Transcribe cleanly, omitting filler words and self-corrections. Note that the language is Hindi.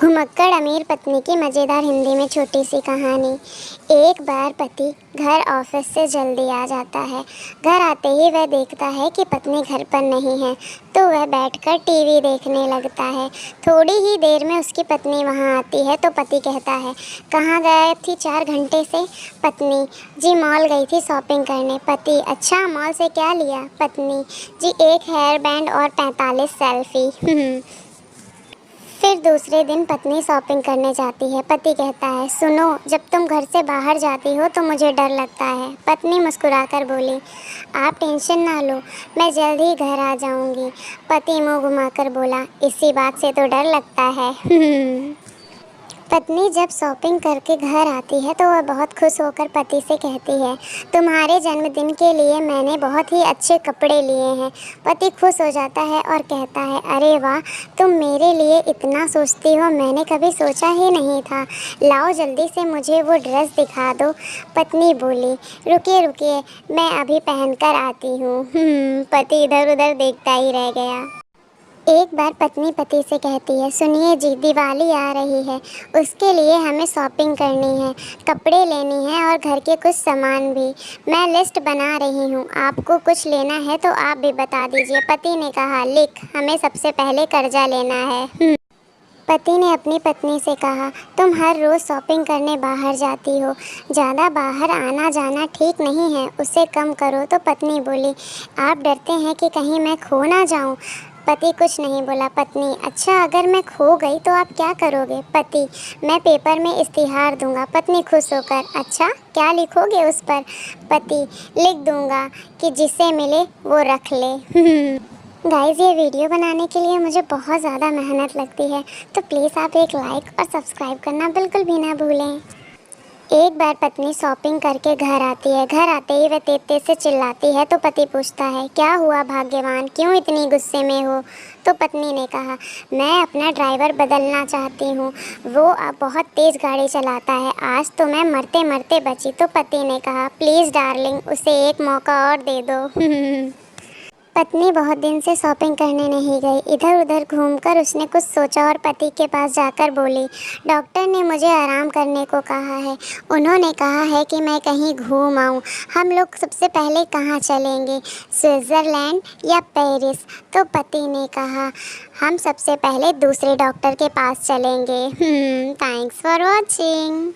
घुमक्कड़ अमीर पत्नी की मज़ेदार हिंदी में छोटी सी कहानी। एक बार पति घर ऑफिस से जल्दी आ जाता है। घर आते ही वह देखता है कि पत्नी घर पर नहीं है, तो वह बैठकर टीवी देखने लगता है। थोड़ी ही देर में उसकी पत्नी वहां आती है तो पति कहता है, कहाँ गायब थी 4 घंटे से? पत्नी, जी मॉल गई थी शॉपिंग करने। पति, अच्छा मॉल से क्या लिया? पत्नी, जी एक हेयर बैंड और 45 सेल्फी। फिर दूसरे दिन पत्नी शॉपिंग करने जाती है। पति कहता है, सुनो, जब तुम घर से बाहर जाती हो तो मुझे डर लगता है। पत्नी मुस्कुराकर बोली, आप टेंशन ना लो, मैं जल्द ही घर आ जाऊंगी। पति मुंह घुमाकर बोला, इसी बात से तो डर लगता है। पत्नी जब शॉपिंग करके घर आती है तो वह बहुत खुश होकर पति से कहती है, तुम्हारे जन्मदिन के लिए मैंने बहुत ही अच्छे कपड़े लिए हैं। पति खुश हो जाता है और कहता है, अरे वाह, तुम मेरे लिए इतना सोचती हो, मैंने कभी सोचा ही नहीं था। लाओ जल्दी से मुझे वो ड्रेस दिखा दो। पत्नी बोली, रुकिए रुकिए, मैं अभी पहन कर आती हूँ। पति इधर उधर देखता ही रह गया। एक बार पत्नी पति से कहती है, सुनिए जी, दिवाली आ रही है, उसके लिए हमें शॉपिंग करनी है, कपड़े लेनी है और घर के कुछ सामान भी। मैं लिस्ट बना रही हूँ, आपको कुछ लेना है तो आप भी बता दीजिए। पति ने कहा, लिख, हमें सबसे पहले कर्जा लेना है। पति ने अपनी पत्नी से कहा, तुम हर रोज़ शॉपिंग करने बाहर जाती हो, ज़्यादा बाहर आना जाना ठीक नहीं है, उसे कम करो। तो पत्नी बोली, आप डरते हैं कि कहीं मैं खो ना जाऊं? पति कुछ नहीं बोला। पत्नी, अच्छा अगर मैं खो गई तो आप क्या करोगे? पति, मैं पेपर में इश्तिहार दूंगा। पत्नी खुश होकर, अच्छा क्या लिखोगे उस पर? पति, लिख दूंगा कि जिसे मिले वो रख ले। गाइस, ये वीडियो बनाने के लिए मुझे बहुत ज़्यादा मेहनत लगती है, तो प्लीज़ आप एक लाइक और सब्सक्राइब करना बिल्कुल भी ना भूलें। एक बार पत्नी शॉपिंग करके घर आती है। घर आते ही वह तेज तेज से चिल्लाती है तो पति पूछता है, क्या हुआ भाग्यवान, क्यों इतनी गुस्से में हो? तो पत्नी ने कहा, मैं अपना ड्राइवर बदलना चाहती हूँ, वो अब बहुत तेज़ गाड़ी चलाता है, आज तो मैं मरते मरते बची। तो पति ने कहा, प्लीज़ डार्लिंग, उसे एक मौका और दे दो। पत्नी बहुत दिन से शॉपिंग करने नहीं गई। इधर उधर घूमकर उसने कुछ सोचा और पति के पास जाकर बोली, डॉक्टर ने मुझे आराम करने को कहा है। उन्होंने कहा है कि मैं कहीं घूम आऊँ। हम लोग सबसे पहले कहाँ चलेंगे, स्विट्ज़रलैंड या पेरिस? तो पति ने कहा, हम सबसे पहले दूसरे डॉक्टर के पास चलेंगे। Thanks for watching.